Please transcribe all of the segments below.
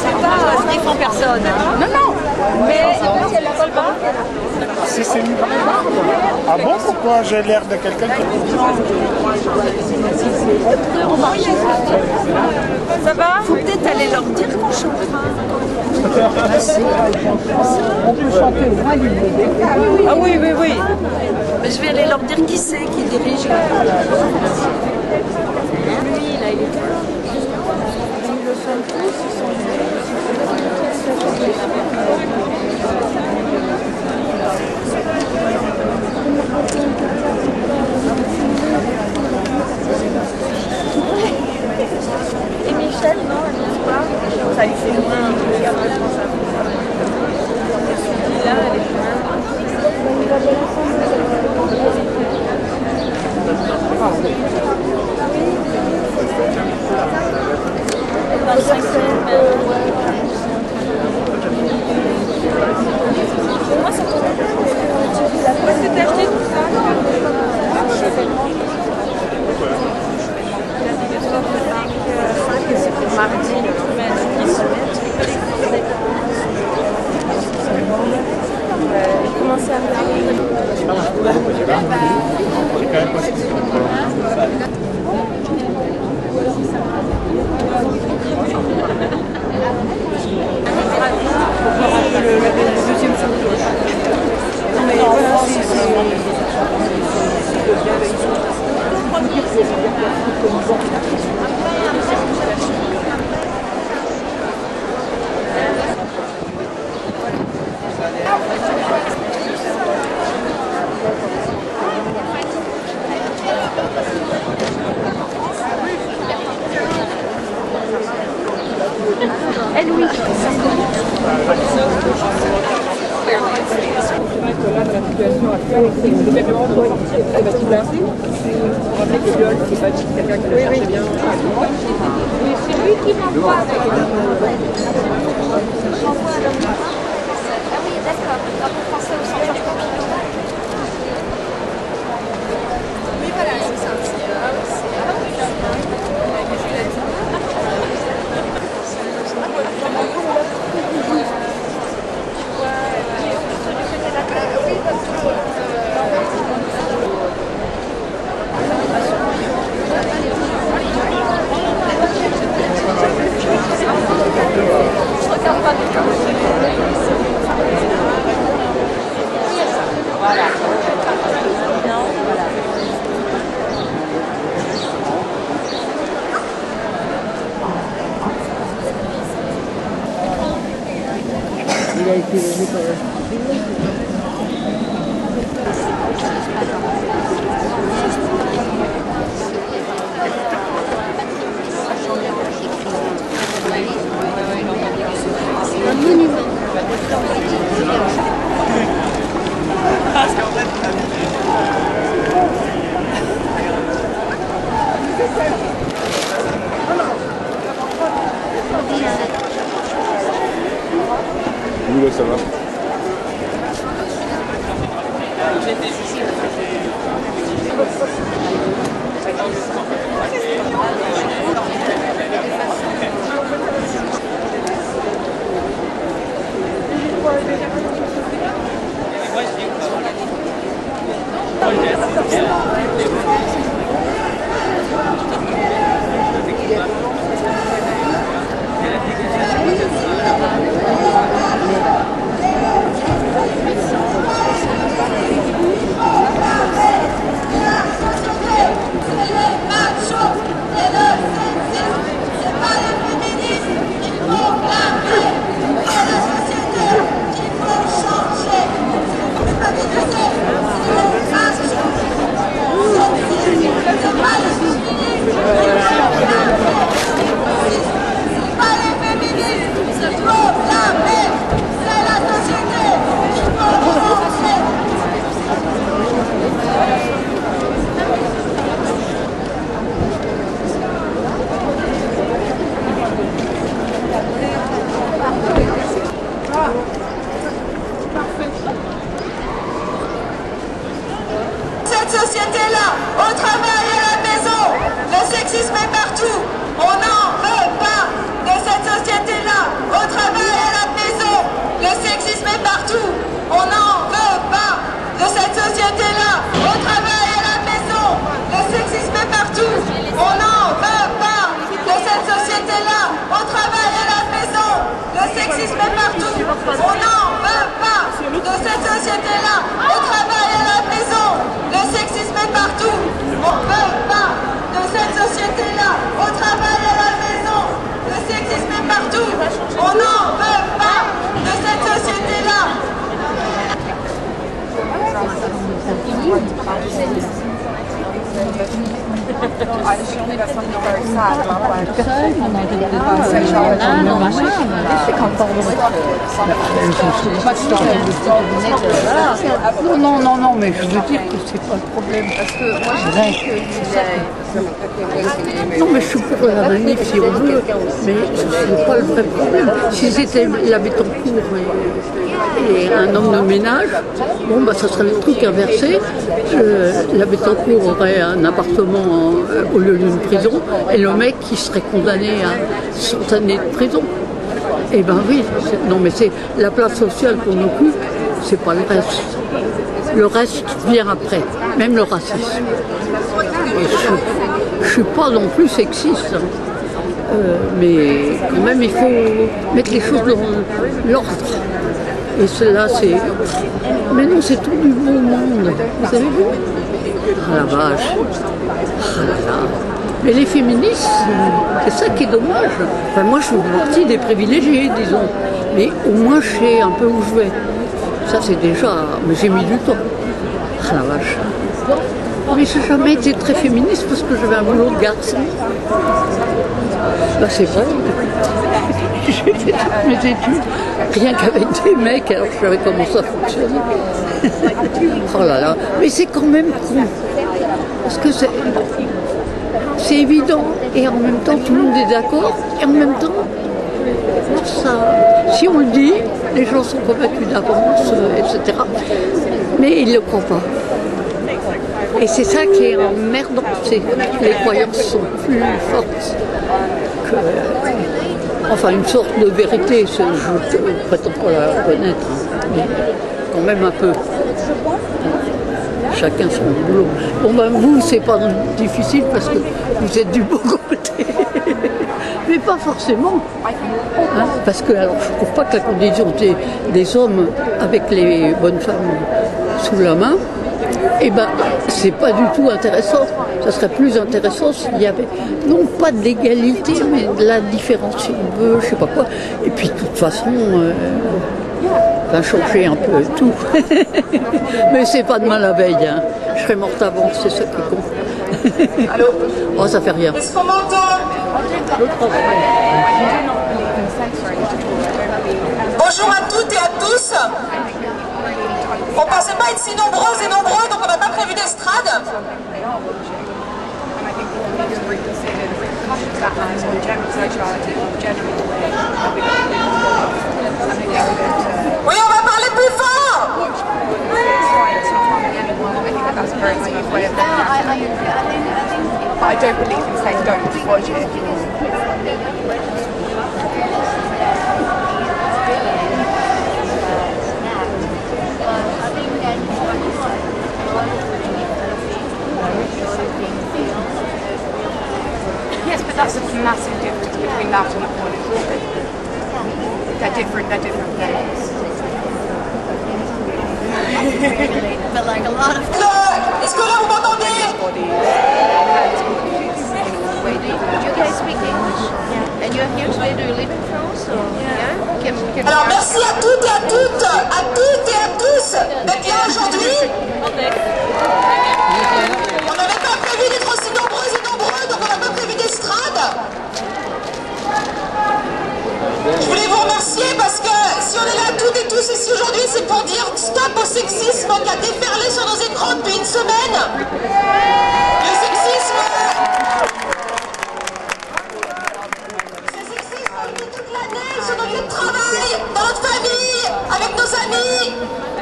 c'est pas, je défends personne. Non, non. Mais si elle la colle pas. Si c'est une barbe. Ah bon, pourquoi j'ai l'air de quelqu'un qui... Ça va? Faut peut-être aller leur dire qu'on chantera. On peut chanter au moins du bébé. Ah oui, oui, oui. Mais je vais aller leur dire qui c'est qui dirige. Lui, là, il est là. Ils le sont tous, ils sont et Michel, non, elle vient pas. Ça lui fait loin un peu, regarde le responsable. Là, elle est moi, ça tombe. Parce que t'as acheté tout ça. C'est pour mardi, le commencer à regarder. Le deuxième son de cloche. Non mais voilà, elle oui. Là, dans la situation actuelle, c'est que le gouvernement doit sortir très bâtiment. On rappelle que le viol, c'est pas quelqu'un qui le cherche bien. Oui, c'est lui qui m'envoie. Ah oui, d'accord. Pour penser au centre de Pompidou. Oui, voilà, c'est ça. Il a été levé par Un monument. Nous, là, ça va. sexisme est partout. On n'en veut pas de cette société-là. Au travail, à la maison, le sexisme est partout. On ne veut pas de cette société-là. Au travail, à la maison, le sexisme est partout. On n'en veut pas de cette société-là. Non, mais je veux dire que c'est pas le problème. Parce que moi, je dirais que... Non, mais je suis pour la manif si on veut, mais ce n'est pas le vrai problème. Si c'était la Bettencourt et un homme de ménage, bon, bah, ça serait le truc inversé. La Bettencourt aurait un appartement au lieu d'une prison, et le mec qui serait condamné à 100 années de prison. Eh ben oui, non mais c'est la place sociale qu'on occupe, c'est pas le reste. Le reste vient après, même le racisme. Et je suis pas non plus sexiste, hein. Mais quand même il faut mettre les choses dans l'ordre. Et cela c'est... Mais non, c'est tout du beau monde, vous avez vu? Ah la vache, ah là là. Mais les féministes, c'est ça qui est dommage. Enfin, moi, je fais partie des privilégiés, disons. Mais au moins, je sais un peu où je vais. Ça, c'est déjà... Mais j'ai mis du temps. Ah la vache. Mais j'ai jamais été très féministe parce que j'avais un boulot de garçon. Là, c'est vrai. J'ai fait toutes mes études, rien qu'avec des mecs, alors je savais comment ça fonctionnait. Oh là là. Mais c'est quand même con. Parce que c'est évident, et en même temps tout le monde est d'accord, et en même temps, ça, si on le dit, les gens sont convaincus d'avance, etc. Mais ils ne le croient pas. Et c'est ça qui est emmerdant, les croyances sont plus fortes que... Enfin, une sorte de vérité, je ne prétends pas la connaître, mais quand même un peu. Chacun son boulot. Bon ben vous, c'est pas difficile parce que vous êtes du bon côté. Mais pas forcément. Hein, parce que alors je trouve pas que la condition des hommes avec les bonnes femmes sous la main, eh ben c'est pas du tout intéressant. Ça serait plus intéressant s'il y avait non pas de l'égalité, mais de la différence si on veut, je sais pas quoi. Et puis de toute façon. Enfin, changer un peu tout. Mais c'est pas demain la veille, hein. Je serai morte avant, c'est ça qui compte. Oh, ça fait rien. Est-ce qu'on m'entend? Bonjour à toutes et à tous. On pensait pas être si nombreuses et nombreux, donc on n'a pas prévu d'estrade. Oui, on va parler plus fort. I don't believe in saying don't watch it. Yes, but that's a massive difference between that and a porn. They're different things. But like a lot of... Est-ce que là vous m'entendez? Do you guys speak English? Yeah. And you're here today, do you live in France? Or... Yeah. Alors merci à toutes et à toutes et à tous d'être là aujourd'hui. On n'avait pas prévu d'être aussi nombreuses et nombreux, donc on n'a pas prévu d'estrade. Je voulais vous remercier parce que si on est là toutes et tous ici aujourd'hui, c'est pour dire stop au sexisme qui a déferlé sur nos écrans depuis une semaine. Le sexisme... Ce sexisme depuis toute l'année, sur notre lieu de travail, dans notre famille, avec nos amis.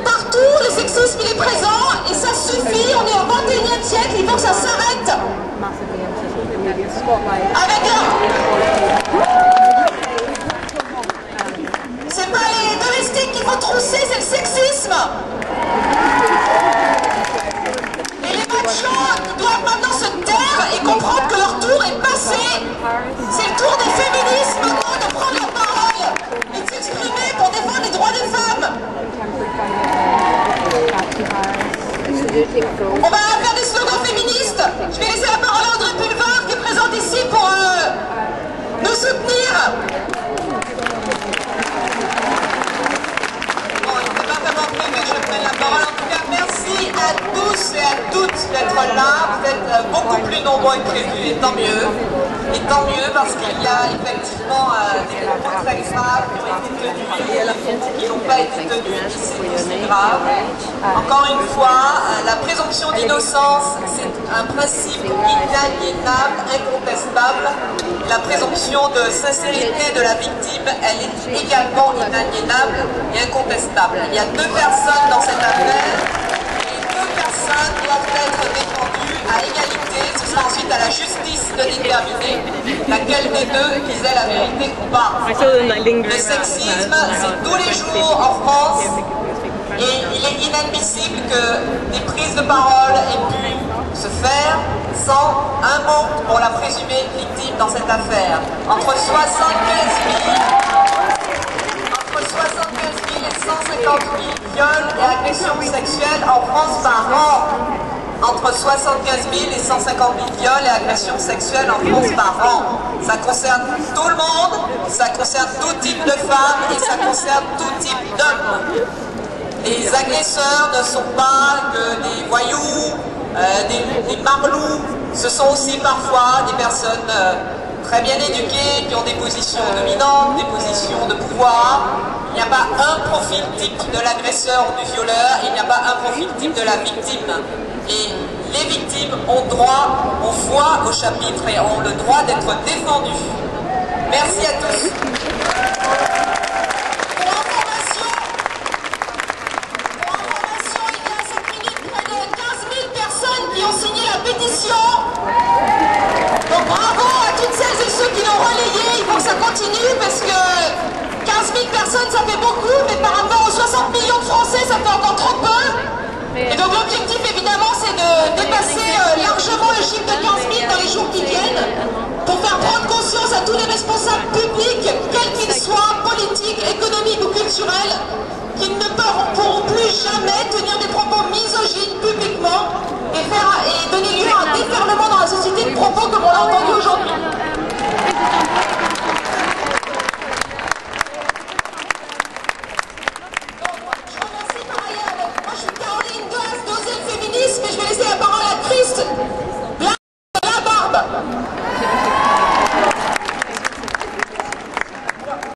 Partout, le sexisme il est présent et ça suffit, on est au 21e siècle, il faut que ça s'arrête. Avec c'est pas les domestiques qu'il faut trousser, c'est le sexisme. Et les machos doivent maintenant se taire et comprendre que leur tour est passé. C'est le tour des féministes maintenant de prendre la parole et de s'exprimer. tous et à toutes d'être là. Vous êtes beaucoup plus nombreux que prévu, et tant mieux. Et tant mieux parce qu'il y a effectivement des propos très graves qui ont été tenus, qui n'ont pas été tenus, c'est grave. Encore une fois, la présomption d'innocence, c'est un principe inaliénable, incontestable. La présomption de sincérité de la victime, elle est également inaliénable et incontestable. Il y a deux personnes dans cette affaire, et les deux personnes doivent être défendues à égalité. Ce sera ensuite à la justice de déterminer laquelle des deux disait la vérité ou pas. Le sexisme, c'est tous les jours en France, et il est inadmissible que des prises de parole aient pu se faire sans un mot pour la présumée victime dans cette affaire. Entre 75 000 et 150 000 viols et agressions sexuelles en France par an. Entre 75 000 et 150 000 viols et agressions sexuelles en France par an. Ça concerne tout le monde, ça concerne tout type de femmes et ça concerne tout type d'hommes. Les agresseurs ne sont pas que des voyous, des marlous, ce sont aussi parfois des personnes très bien éduquées, qui ont des positions dominantes, des positions de pouvoir. Il n'y a pas un profil type de l'agresseur ou du violeur, il n'y a pas un profil type de la victime. Et les victimes ont droit, ont voix au chapitre et ont le droit d'être défendues. Merci à tous. Pour information, il y a à cette minute près de 15 000 personnes qui ont signé la pétition. Donc bravo à toutes celles et ceux qui l'ont relayé. Il faut que ça continue parce que 15 000 personnes, ça fait beaucoup, mais par rapport aux 60 millions de Français, ça fait encore trop peu. Et donc l'objectif, évidemment, c'est de dépasser largement le chiffre de 15 000 dans les jours qui viennent, pour faire prendre conscience à tous les responsables publics, quels qu'ils soient, politiques, économiques ou culturels, qu'ils ne pourront plus jamais tenir des propos misogynes publiquement et donner lieu à un déferlement dans la société de propos comme on l'a entendu aujourd'hui.